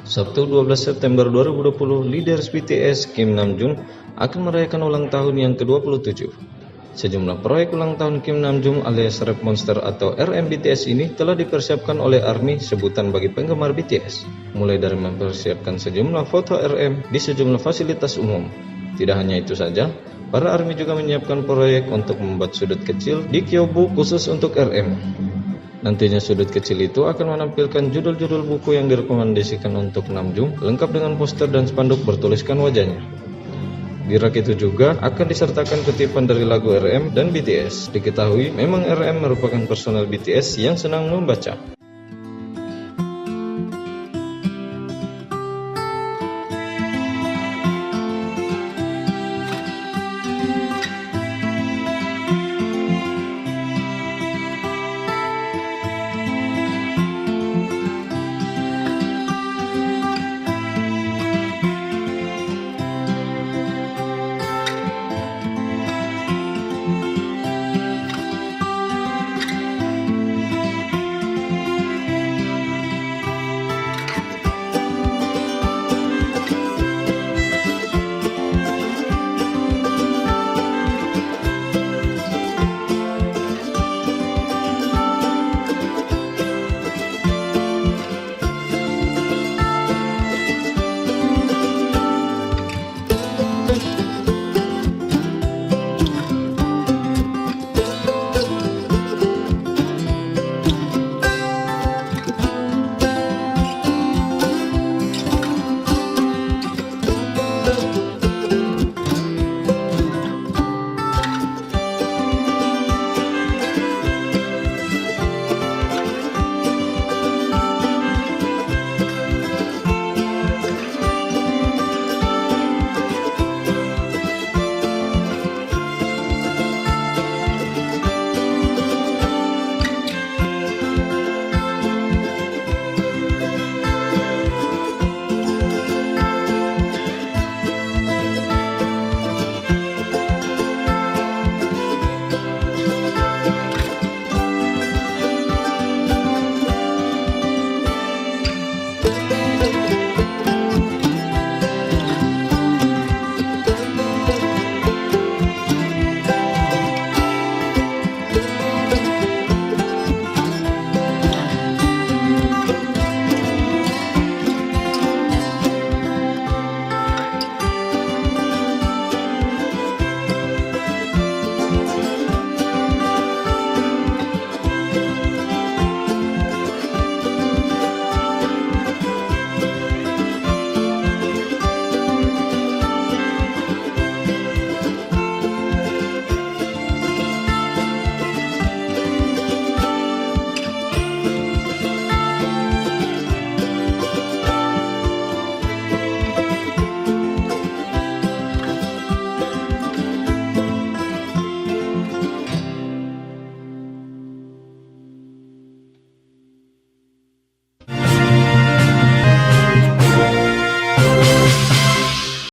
Sabtu 12 September 2020, leaders BTS Kim Namjoon akan merayakan ulang tahun yang ke-27. Sejumlah proyek ulang tahun Kim Namjoon alias Rap Monster atau RM BTS ini telah dipersiapkan oleh ARMY, sebutan bagi penggemar BTS. Mulai dari mempersiapkan sejumlah foto RM di sejumlah fasilitas umum. Tidak hanya itu saja, para ARMY juga menyiapkan proyek untuk membuat sudut kecil di Kyobu khusus untuk RM. Nantinya sudut kecil itu akan menampilkan judul-judul buku yang direkomendasikan untuk Namjoon, lengkap dengan poster dan spanduk bertuliskan wajahnya. Di rak itu juga akan disertakan kutipan dari lagu RM dan BTS. Diketahui memang RM merupakan personel BTS yang senang membaca.